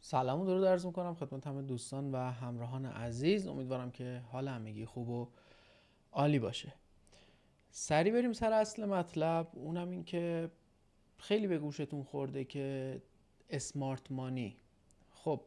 سلام و درود عرض میکنم خدمت همه دوستان و همراهان عزیز. امیدوارم که حال همگی خوب و عالی باشه. سریع بریم سر اصل مطلب، اونم این که خیلی به گوشتون خورده که اسمارت مانی. خب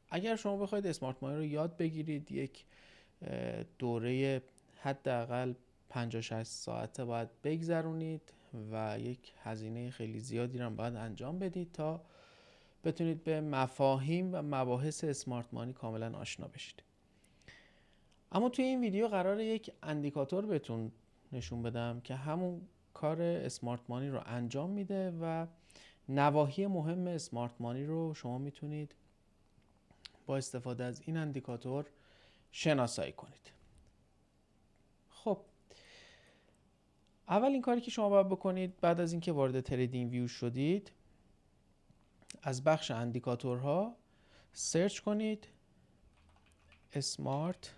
اگر شما بخواید اسمارت مانی رو یاد بگیرید، یک دوره حداقل 50-60 ساعته باید بگذرونید و یک هزینه خیلی زیادی رو باید انجام بدید تا بتونید به مفاهیم و مباحث اسمارت مانی کاملا آشنا بشید. اما توی این ویدیو قراره یک اندیکاتور بهتون نشون بدم که همون کار اسمارت مانی رو انجام میده و نواحی مهم اسمارت مانی رو شما میتونید با استفاده از این اندیکاتور شناسایی کنید. خب اولین کاری که شما باید بکنید بعد از اینکه وارد تریدینگ ویو شدید، از بخش اندیکاتورها سرچ کنید اسمارت،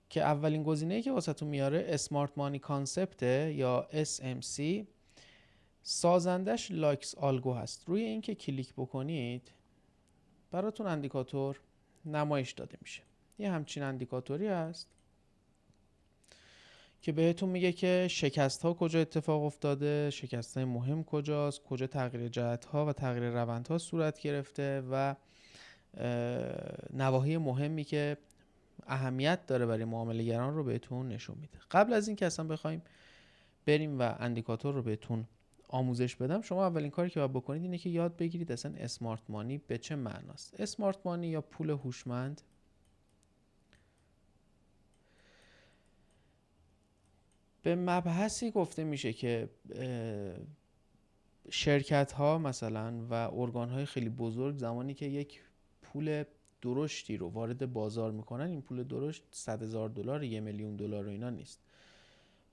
که اولین گزینه‌ای که واسهتون میاره اسمارت مانی کانسپت یا SMC. سازندش لاکس آلگو هست. روی این که کلیک بکنید براتون اندیکاتور نمایش داده میشه. یه همچین اندیکاتوری هست که بهتون میگه که شکست ها کجا اتفاق افتاده، شکست های مهم کجاست، کجا تغییر جهت ها و تغییر روند ها صورت گرفته و نواحی مهمی که اهمیت داره برای معامله‌گران رو بهتون نشون میده. قبل از این که اصلا بخوایم بریم و اندیکاتور رو بهتون آموزش بدم، شما اولین کاری که باید بکنید اینه که یاد بگیرید اصلا اسمارت مانی به چه معناست. اسمارت مانی یا پول هوشمند به مبحثی گفته میشه که شرکت ها مثلا و ارگان های خیلی بزرگ زمانی که یک پول درشتی رو وارد بازار میکنن، این پول درشت $100,000 $1,000,000 و اینا نیست،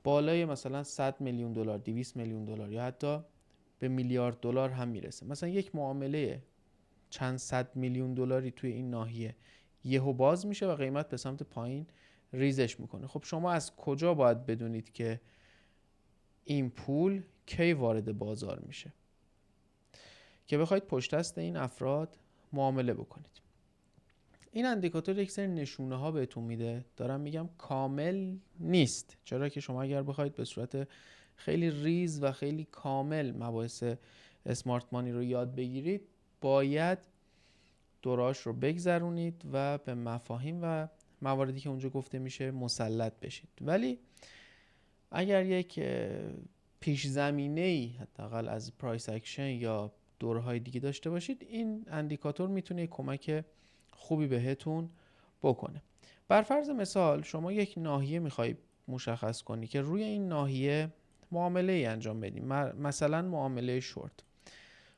بالای مثلا 100 میلیون دلار، 200 میلیون دلار یا حتی به میلیارد دلار هم میرسه. مثلا یک معامله چند صد میلیون دلاری توی این ناحیه یهو باز میشه و قیمت به سمت پایین ریزش میکنه. خب شما از کجا باید بدونید که این پول کی وارد بازار میشه که بخواید پشت دست این افراد معامله بکنید؟ این اندیکاتور یک سری نشونه ها بهتون میده. دارم میگم کامل نیست، چرا که شما اگر بخواید به صورت خیلی ریز و خیلی کامل مباحث اسمارت مانی رو یاد بگیرید، باید دوراش رو بگذرونید و به مفاهیم و مواردی که اونجا گفته میشه مسلط بشید. ولی اگر یک پیش زمینه‌ای حداقل از پرایس اکشن یا دورهای دیگه داشته باشید، این اندیکاتور میتونه کمک خوبی بهتون بکنه. بر فرض مثال شما یک ناحیه میخوای مشخص کنی که روی این ناحیه معامله ای انجام بدیم، مثلا معامله شورت.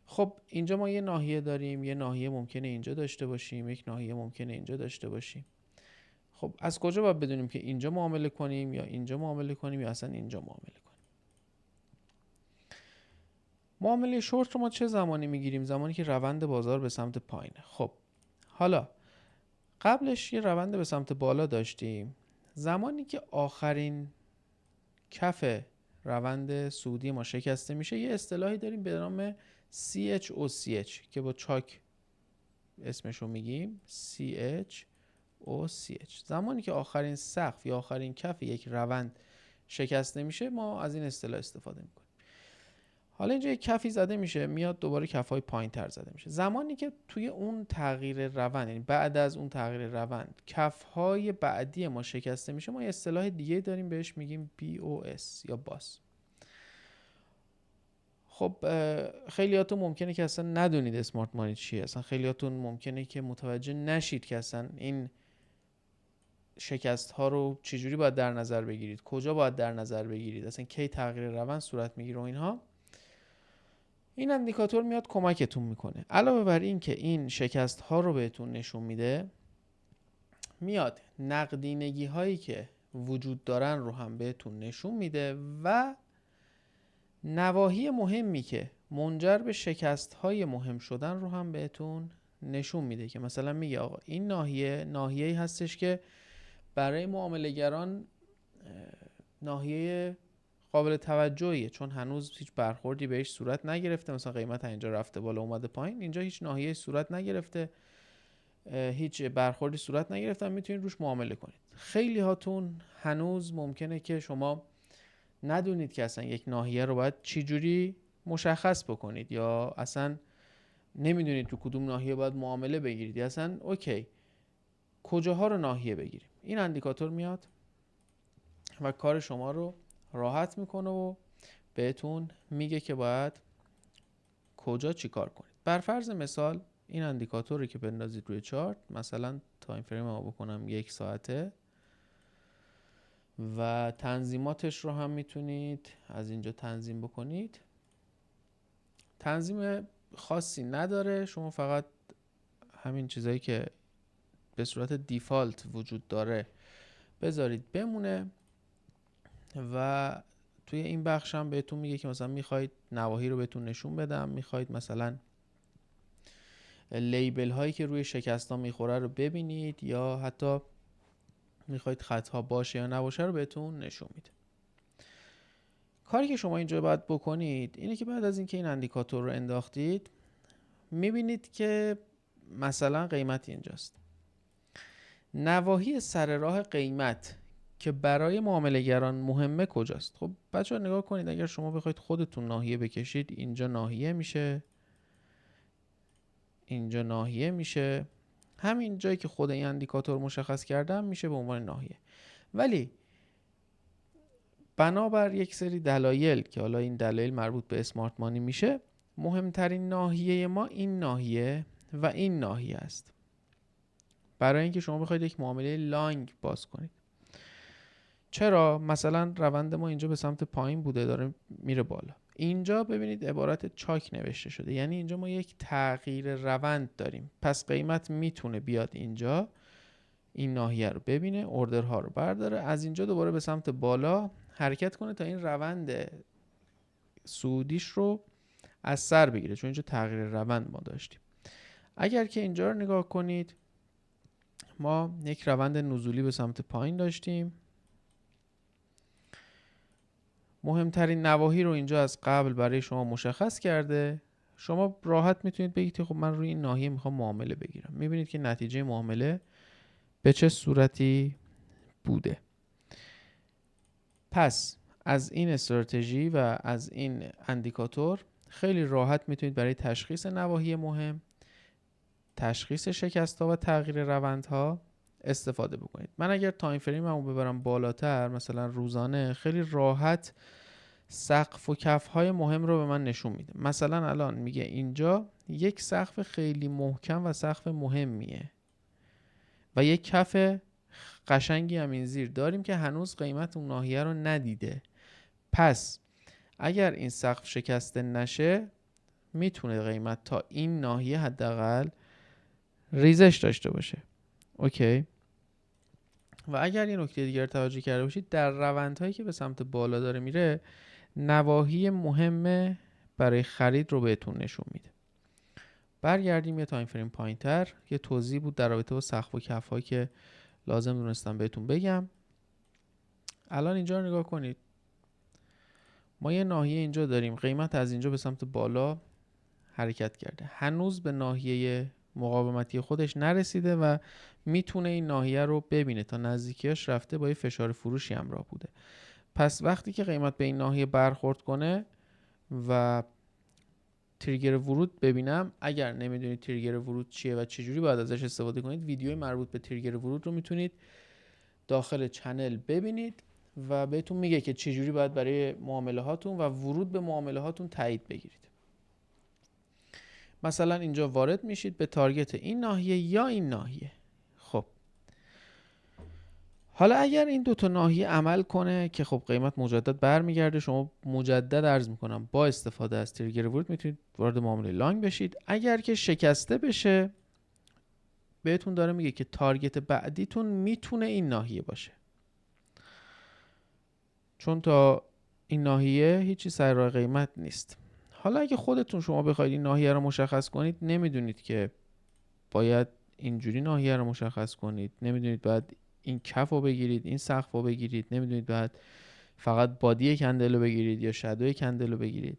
خب اینجا ما یه ناحیه داریم، یه ناحیه ممکنه اینجا داشته باشیم، یک ناحیه ممکنه اینجا داشته باشیم. خب از کجا باید بدونیم که اینجا معامله کنیم یا اینجا معامله کنیم یا اصلا اینجا معامله کنیم؟ معامله شورت رو ما چه زمانی میگیریم؟ زمانی که روند بازار به سمت پایینه. خب حالا قبلش یه روند به سمت بالا داشتیم. زمانی که آخرین کف روند صعودی ما شکسته میشه، یه اصطلاحی داریم به نام CHOCH که با چاک اسمشو میگیم CHOCH. زمانی که آخرین سقف یا آخرین کف یک روند شکسته میشه، ما از این اصطلاح استفاده میکنیم. حالا اینجا یک کفی زده میشه، میاد دوباره کفای پایین تر زده میشه. زمانی که توی اون تغییر روند، یعنی بعد از اون تغییر روند کفهای بعدی ما شکسته میشه، ما یه اصطلاح دیگه داریم بهش میگیم BOS یا باس. خب خیلیاتون ممکنه که اصلا ندونید اسمارت مانی چیه، اصلا خیلیاتون ممکنه که متوجه نشید که اصلا این شکست ها رو چجوری باید در نظر بگیرید، کجا باید در نظر بگیرید، اصلا کی تغییر روند صورت میگیره و اینها. این اندیکاتور میاد کمکتون میکنه. علاوه بر این که این شکست ها رو بهتون نشون میده، میاد نقدینگی هایی که وجود دارن رو هم بهتون نشون میده و نواحی مهمی که منجر به شکست های مهم شدن رو هم بهتون نشون میده، که مثلا میگه آقا این ناحیه‌ای هستش که برای معامله‌گران ناحیه قابل توجهیه، چون هنوز هیچ برخوردی بهش صورت نگرفته. مثلا قیمت اینجا رفته بالا اومده پایین، اینجا هیچ ناحیه صورت نگرفته، هیچ برخوردی صورت نگرفته، میتونید روش معامله کنید. خیلی هاتون هنوز ممکنه که شما ندونید که اصلا یک ناحیه رو باید چی جوری مشخص بکنید، یا اصلا نمیدونید تو کدوم ناحیه باید معامله بگیرید، یا اصلا اوکی کجاها رو ناحیه بگیریم. این اندیکاتور میاد و کار شما رو راحت میکنه و بهتون میگه که باید کجا چی کار کنید. بر فرض مثال این اندیکاتور رو که بندازید روی چارت، مثلا تایم فریم ما بکنم 1 ساعته و تنظیماتش رو هم میتونید از اینجا تنظیم بکنید. تنظیم خاصی نداره، شما فقط همین چیزایی که به صورت دیفالت وجود داره بذارید بمونه و توی این بخش هم بهتون میگه که مثلا میخواید نواحی رو بهتون نشون بدم، میخواید مثلا لیبل هایی که روی شکست ها میخوره رو ببینید، یا حتی میخواید خط ها باشه یا نباشه رو بهتون نشون میده. کاری که شما اینجا باید بکنید اینه که بعد از اینکه این اندیکاتور رو انداختید میبینید که مثلا قیمت اینجاست. نواحی سر راه قیمت که برای معامله‌گران مهمه کجاست؟ خب بچه‌ها نگاه کنید، اگر شما بخواید خودتون ناحیه بکشید، اینجا ناحیه میشه، اینجا ناحیه میشه، همین جایی که خود این اندیکاتور مشخص کردم میشه به عنوان ناحیه. ولی بنابر یک سری دلایل که حالا این دلایل مربوط به اسمارت مانی میشه، مهمترین ناحیه ما این ناحیه و این ناحیه است برای اینکه شما بخواید یک معامله لانگ باز کنید. چرا؟ مثلا روند ما اینجا به سمت پایین بوده، داره میره بالا. اینجا ببینید عبارت چاک نوشته شده، یعنی اینجا ما یک تغییر روند داریم. پس قیمت میتونه بیاد اینجا این ناحیه رو ببینه، اوردرها رو برداره، از اینجا دوباره به سمت بالا حرکت کنه تا این روند صعودیش رو از سر بگیره، چون اینجا تغییر روند ما داشتیم. اگر که اینجا رو نگاه کنید، ما یک روند نزولی به سمت پایین داشتیم. مهمترین نواحی رو اینجا از قبل برای شما مشخص کرده. شما راحت میتونید بگید خب من روی این ناحیه میخوام معامله بگیرم. میبینید که نتیجه معامله به چه صورتی بوده. پس از این استراتژی و از این اندیکاتور خیلی راحت میتونید برای تشخیص نواحی مهم، تشخیص شکست‌ها و تغییر روندها استفاده بکنید. من اگر تایم فریممو ببرم بالاتر، مثلا روزانه، خیلی راحت سقف و کف‌های مهم رو به من نشون میده. مثلا الان میگه اینجا یک سقف خیلی محکم و سقف مهمیه و یک کف قشنگی هم این زیر داریم که هنوز قیمت اون ناحیه رو ندیده. پس اگر این سقف شکسته نشه میتونه قیمت تا این ناحیه حداقل ریزش داشته باشه. اوکی. و اگر یه نکته دیگر توجه کرده باشید، در روندهایی که به سمت بالا داره میره، نواحی مهم برای خرید رو بهتون نشون میده. برگردیم یه تایم فریم پایینتر. یه توضیح بود در رابطه با سقف و کف‌هایی که لازم دونستم بهتون بگم. الان اینجا رو نگاه کنید، ما یه ناحیه اینجا داریم، قیمت از اینجا به سمت بالا حرکت کرده، هنوز به ناحیه مقاومتی خودش نرسیده و میتونه این ناحیه رو ببینه، تا نزدیکیاش رفته با یه فشار فروشی همراه بوده. پس وقتی که قیمت به این ناحیه برخورد کنه و تریگر ورود ببینم، اگر نمیدونید تریگر ورود چیه و چجوری باید ازش استفاده کنید، ویدیوی مربوط به تریگر ورود رو میتونید داخل چنل ببینید و بهتون میگه که چجوری باید برای معامله هاتون و ورود به معامله هاتون تایید بگیرید. مثلا اینجا وارد میشید به تارگت این ناحیه یا این ناحیه. خب حالا اگر این دو تا ناحیه عمل کنه که خب قیمت مجدد برمیگرده، شما مجدد عرض میکنم با استفاده از تریگر ورود میتونید وارد معامله لانگ بشید. اگر که شکسته بشه، بهتون داره میگه که تارگت بعدیتون میتونه این ناحیه باشه، چون تا این ناحیه هیچی سر راه قیمت نیست. حالا اگه خودتون شما بخواید این ناحیه رو مشخص کنید، نمیدونید که باید اینجوری ناحیه رو مشخص کنید، نمیدونید باید این کف رو بگیرید، این سقف رو بگیرید، نمیدونید باید فقط بادی کندل رو بگیرید یا شادوی کندل رو بگیرید.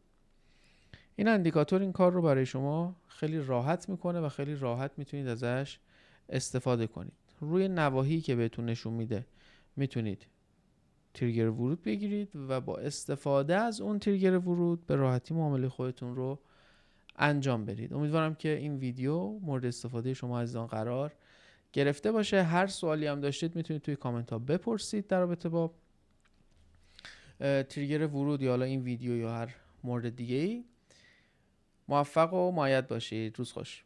این اندیکاتور این کار رو برای شما خیلی راحت میکنه و خیلی راحت میتونید ازش استفاده کنید. روی نواحی که بهتون نشون میده میتونید تریگر ورود بگیرید و با استفاده از اون تریگر ورود به راحتی معامله خودتون رو انجام بدید. امیدوارم که این ویدیو مورد استفاده شما عزیزان قرار گرفته باشه. هر سوالی هم داشتید میتونید توی کامنت ها بپرسید در رابطه با تریگر ورود یا حالا این ویدیو یا هر مورد دیگه ای. موفق و مؤید باشید. روز خوش.